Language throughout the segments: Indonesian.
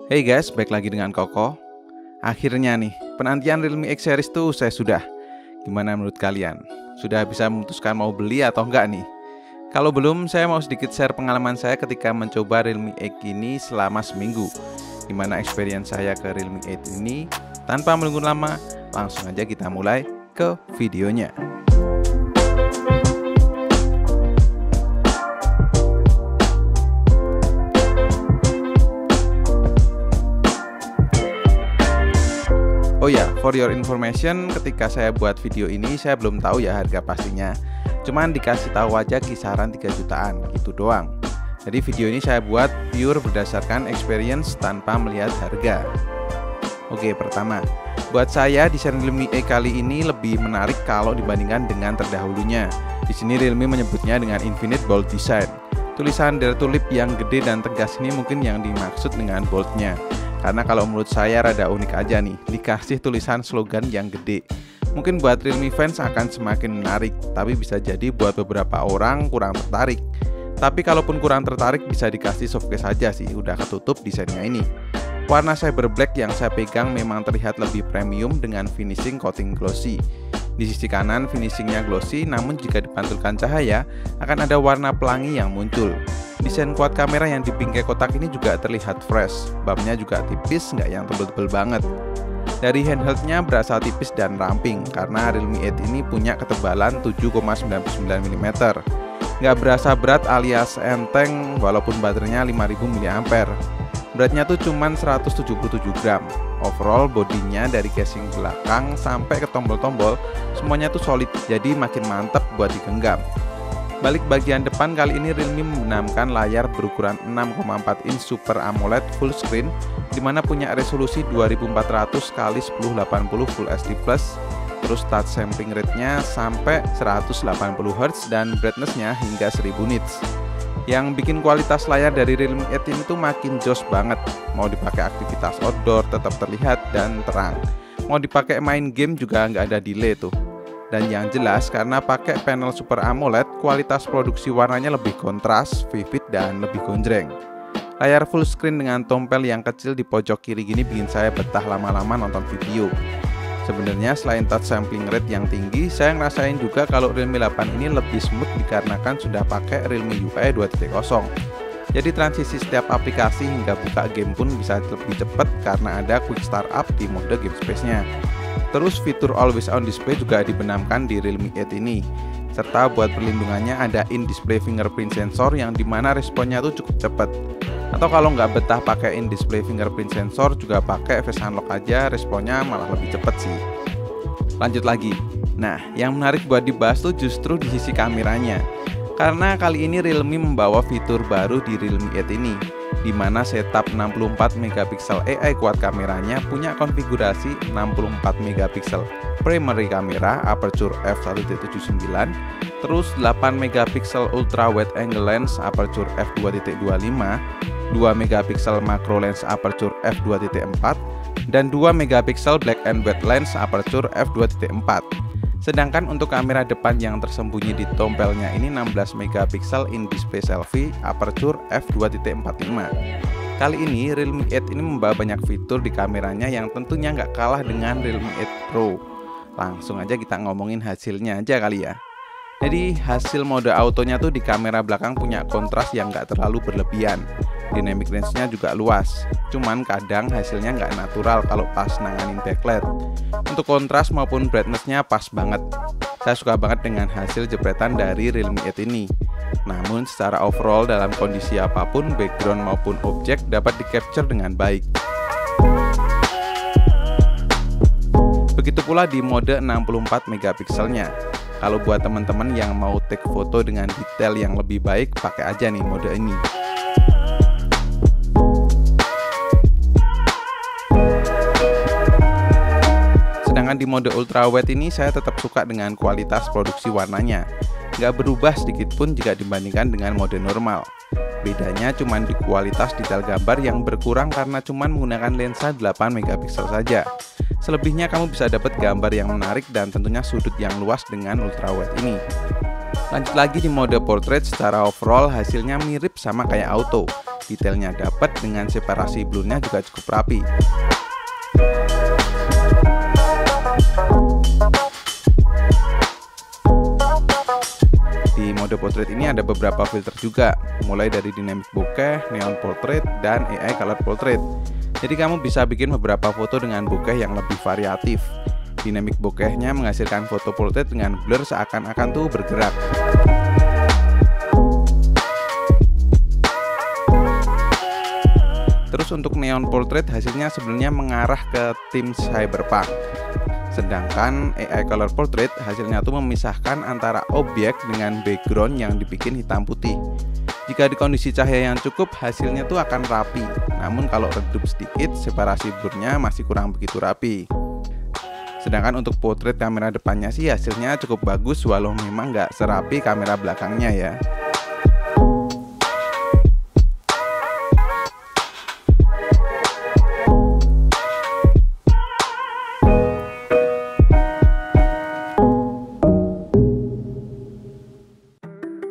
Hey guys, balik lagi dengan Koko. Akhirnya nih, penantian Realme X Series tuh saya sudah. Gimana menurut kalian? Sudah bisa memutuskan mau beli atau enggak nih? Kalau belum, saya mau sedikit share pengalaman saya ketika mencoba Realme X ini selama seminggu. Gimana experience saya ke Realme X ini? Tanpa menunggu lama, langsung aja kita mulai ke videonya. Oh ya, for your information, ketika saya buat video ini saya belum tahu ya harga pastinya. Cuman dikasih tahu aja kisaran 3 jutaan, gitu doang. Jadi video ini saya buat pure berdasarkan experience tanpa melihat harga. Oke, pertama, buat saya desain Realme X kali ini lebih menarik kalau dibandingkan dengan terdahulunya. Di sini Realme menyebutnya dengan Infinite Bold Design. Tulisan dari tulip yang gede dan tegas ini mungkin yang dimaksud dengan boldnya. Karena kalau menurut saya rada unik aja nih, dikasih tulisan slogan yang gede. Mungkin buat Realme fans akan semakin menarik, tapi bisa jadi buat beberapa orang kurang tertarik. Tapi kalaupun kurang tertarik bisa dikasih softcase saja sih, udah ketutup desainnya ini. Warna cyber black yang saya pegang memang terlihat lebih premium dengan finishing coating glossy. Di sisi kanan finishingnya glossy, namun jika dipantulkan cahaya akan ada warna pelangi yang muncul. Desain quad kamera yang di bingkai kotak ini juga terlihat fresh. Bumnya juga tipis, nggak yang tebel-tebel banget. Dari handheldnya berasa tipis dan ramping karena Realme X ini punya ketebalan 7,99 mm. Nggak berasa berat alias enteng walaupun baterainya 5000 mAh. Beratnya tuh cuman 177 gram. Overall bodinya dari casing belakang sampai ke tombol-tombol semuanya tuh solid, jadi makin mantep buat digenggam. Balik bagian depan, kali ini Realme menambahkan layar berukuran 6,4 inch Super AMOLED full screen dimana punya resolusi 2400 x 1080 Full HD+, terus touch sampling rate-nya sampai 180 Hz dan brightness-nya hingga 1000 nits. Yang bikin kualitas layar dari Realme X ini tuh makin jos banget. Mau dipakai aktivitas outdoor tetap terlihat dan terang. Mau dipakai main game juga nggak ada delay tuh. Dan yang jelas karena pakai panel Super AMOLED, kualitas produksi warnanya lebih kontras, vivid, dan lebih gonjreng. Layar full screen dengan tompel yang kecil di pojok kiri gini bikin saya betah lama-lama nonton video. Sebenarnya selain touch sampling rate yang tinggi, saya ngerasain juga kalau Realme 8 ini lebih smooth dikarenakan sudah pakai Realme UI 2.0. Jadi transisi setiap aplikasi hingga buka game pun bisa lebih cepat karena ada quick start up di mode game space-nya. Terus fitur always on display juga dibenamkan di Realme X ini. Serta buat perlindungannya ada in-display fingerprint sensor yang dimana responnya tuh cukup cepat. Atau kalau nggak betah pakai in-display fingerprint sensor juga pakai face unlock aja, responnya malah lebih cepat sih. Lanjut lagi. Nah, yang menarik buat dibahas tuh justru di sisi kameranya. Karena kali ini Realme membawa fitur baru di Realme X ini, di mana setup 64 megapiksel AI quad kameranya punya konfigurasi 64 megapiksel primary kamera aperture f1.79, terus 8 megapiksel ultra wide angle lens aperture f2.25, 2 megapiksel macro lens aperture f2.4, dan 2 megapiksel black and white lens aperture f2.4. Sedangkan untuk kamera depan yang tersembunyi di tompelnya ini 16 megapiksel in-display selfie aperture f2.45. Kali ini Realme X ini membawa banyak fitur di kameranya yang tentunya nggak kalah dengan Realme X Pro. Langsung aja kita ngomongin hasilnya aja kali ya. Jadi hasil mode autonya tuh di kamera belakang punya kontras yang nggak terlalu berlebihan. Dynamic range-nya juga luas. Cuman kadang hasilnya nggak natural kalau pas nanganin backlight. Untuk kontras maupun brightness-nya pas banget. Saya suka banget dengan hasil jepretan dari Realme X ini. Namun secara overall dalam kondisi apapun, background maupun objek dapat di-capture dengan baik. Begitu pula di mode 64 megapikselnya. Kalau buat teman-teman yang mau take foto dengan detail yang lebih baik, pakai aja nih mode ini. Sedangkan di mode ultra wide ini saya tetap suka dengan kualitas produksi warnanya. Nggak berubah sedikit pun jika dibandingkan dengan mode normal. Bedanya cuma di kualitas detail gambar yang berkurang karena cuma menggunakan lensa 8 megapiksel saja. Selebihnya kamu bisa dapat gambar yang menarik dan tentunya sudut yang luas dengan ultra wide ini. Lanjut lagi di mode portrait, secara overall hasilnya mirip sama kayak auto. Detailnya dapat, dengan separasi blurnya juga cukup rapi. Di mode portrait ini ada beberapa filter juga, mulai dari dynamic bokeh, neon portrait, dan AI color portrait. Jadi kamu bisa bikin beberapa foto dengan bokeh yang lebih variatif. Dynamic bokehnya menghasilkan foto portrait dengan blur seakan-akan tuh bergerak. Terus untuk neon portrait hasilnya sebenarnya mengarah ke tim cyberpunk. Sedangkan AI color portrait hasilnya tuh memisahkan antara objek dengan background yang dibikin hitam putih. Jika di kondisi cahaya yang cukup, hasilnya tuh akan rapi. Namun kalau redup sedikit, separasi blurnya masih kurang begitu rapi. Sedangkan untuk portrait kamera depannya sih hasilnya cukup bagus, walau memang nggak serapi kamera belakangnya ya.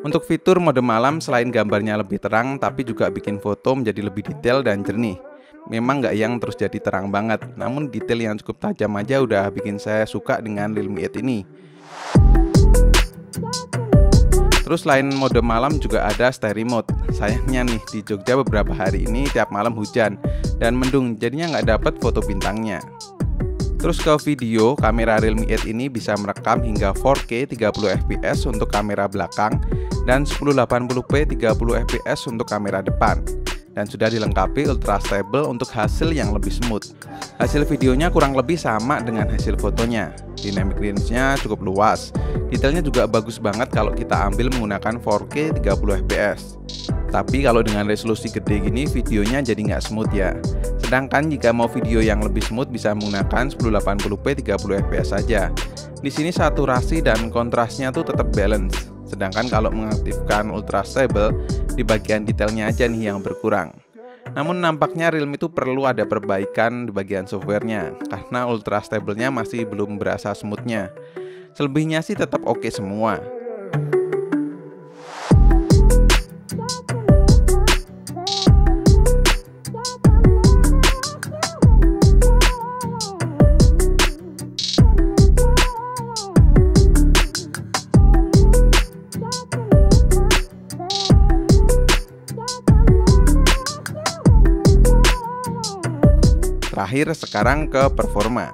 Untuk fitur mode malam, selain gambarnya lebih terang, tapi juga bikin foto menjadi lebih detail dan jernih. Memang nggak yang terus jadi terang banget, namun detail yang cukup tajam aja udah bikin saya suka dengan Realme 8 ini. Terus selain mode malam juga ada stereo mode. Sayangnya nih, di Jogja beberapa hari ini tiap malam hujan dan mendung, jadinya nggak dapat foto bintangnya. Terus ke video, kamera Realme 8 ini bisa merekam hingga 4K 30fps untuk kamera belakang dan 1080p 30fps untuk kamera depan. Dan sudah dilengkapi ultra stable untuk hasil yang lebih smooth. Hasil videonya kurang lebih sama dengan hasil fotonya. Dynamic range-nya cukup luas. Detailnya juga bagus banget kalau kita ambil menggunakan 4K 30fps. Tapi kalau dengan resolusi gede gini, videonya jadi nggak smooth ya. Sedangkan jika mau video yang lebih smooth bisa menggunakan 1080p 30fps saja. Di sini saturasi dan kontrasnya tuh tetap balance. Sedangkan kalau mengaktifkan ultra stable, di bagian detailnya aja nih yang berkurang. Namun nampaknya Realme itu perlu ada perbaikan di bagian softwarenya, karena ultra stable-nya masih belum berasa smoothnya. Selebihnya sih tetap oke semua. Terakhir sekarang ke performa.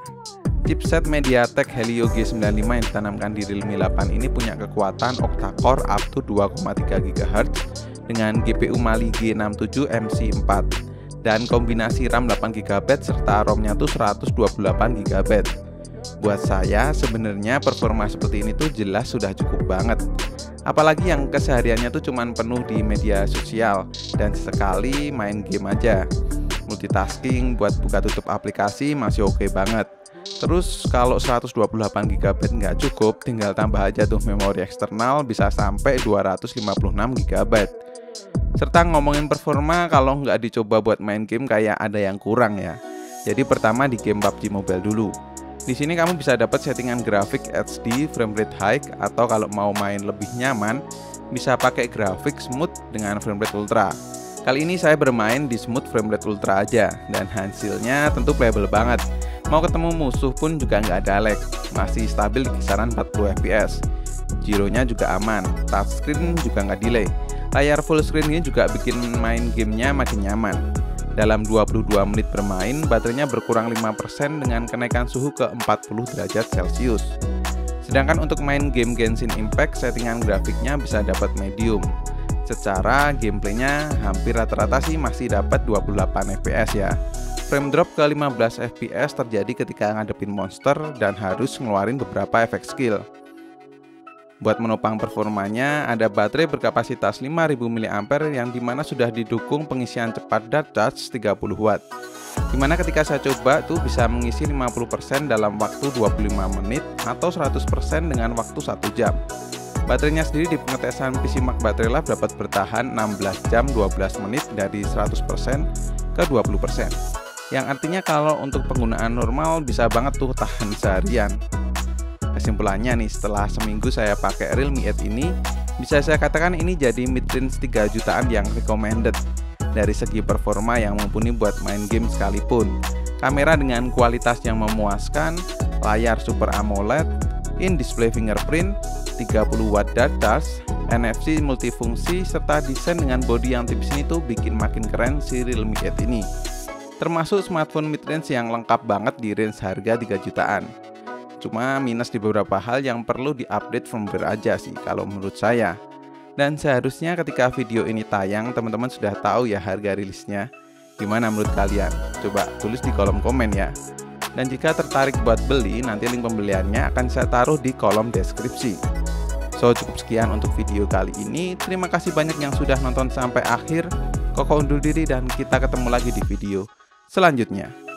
Chipset MediaTek Helio G95 yang ditanamkan di Realme 8 ini punya kekuatan octa-core up to 2,3 GHz dengan GPU Mali G67 MC4 dan kombinasi RAM 8 GB serta ROM-nya tuh 128 GB. Buat saya sebenarnya performa seperti ini tuh jelas sudah cukup banget. Apalagi yang kesehariannya tuh cuman penuh di media sosial dan sekali main game aja. Multitasking buat buka tutup aplikasi masih oke banget. Terus kalau 128 GB nggak cukup, tinggal tambah aja tuh memori eksternal bisa sampai 256 GB. Serta ngomongin performa, kalau nggak dicoba buat main game kayak ada yang kurang ya. Jadi pertama di game PUBG Mobile dulu. Di sini kamu bisa dapat settingan grafik HD, frame rate high, atau kalau mau main lebih nyaman bisa pakai grafik smooth dengan frame rate ultra. Kali ini saya bermain di smooth frame rate ultra aja, dan hasilnya tentu playable banget. Mau ketemu musuh pun juga nggak ada lag, masih stabil di kisaran 40 fps. Gironya juga aman, touchscreen juga nggak delay. Layar full screen ini juga bikin main gamenya makin nyaman. Dalam 22 menit bermain, baterainya berkurang 5% dengan kenaikan suhu ke 40 derajat Celcius. Sedangkan untuk main game Genshin Impact, settingan grafiknya bisa dapat medium. Secara gameplaynya hampir rata-rata sih masih dapat 28 fps ya. Frame drop ke 15 fps terjadi ketika ngadepin monster dan harus ngeluarin beberapa efek skill. Buat menopang performanya, ada baterai berkapasitas 5000 mAh yang dimana sudah didukung pengisian cepat dart charge 30 watt. Dimana ketika saya coba tuh bisa mengisi 50% dalam waktu 25 menit atau 100% dengan waktu 1 jam. Baterainya sendiri di pengetesan PCMark Battery Lab dapat bertahan 16 jam 12 menit dari 100% ke 20%. Yang artinya kalau untuk penggunaan normal bisa banget tuh tahan seharian. Kesimpulannya nih, setelah seminggu saya pakai Realme 8 ini, bisa saya katakan ini jadi mid-range 3 jutaan yang recommended. dari segi performa yang mumpuni buat main game sekalipun. Kamera dengan kualitas yang memuaskan, layar Super AMOLED, in-display fingerprint, 30 watt dark touch, NFC multifungsi, serta desain dengan bodi yang tipis ini tuh bikin makin keren si Realme 8 ini. Termasuk smartphone mid-range yang lengkap banget di range harga 3 jutaan. Cuma minus di beberapa hal yang perlu di-update firmware aja sih kalau menurut saya. Dan seharusnya ketika video ini tayang, teman-teman sudah tahu ya harga rilisnya. Gimana menurut kalian? Coba tulis di kolom komen ya. Dan jika tertarik buat beli, nanti link pembeliannya akan saya taruh di kolom deskripsi. So, cukup sekian untuk video kali ini. Terima kasih banyak yang sudah nonton sampai akhir. Koko undur diri dan kita ketemu lagi di video selanjutnya.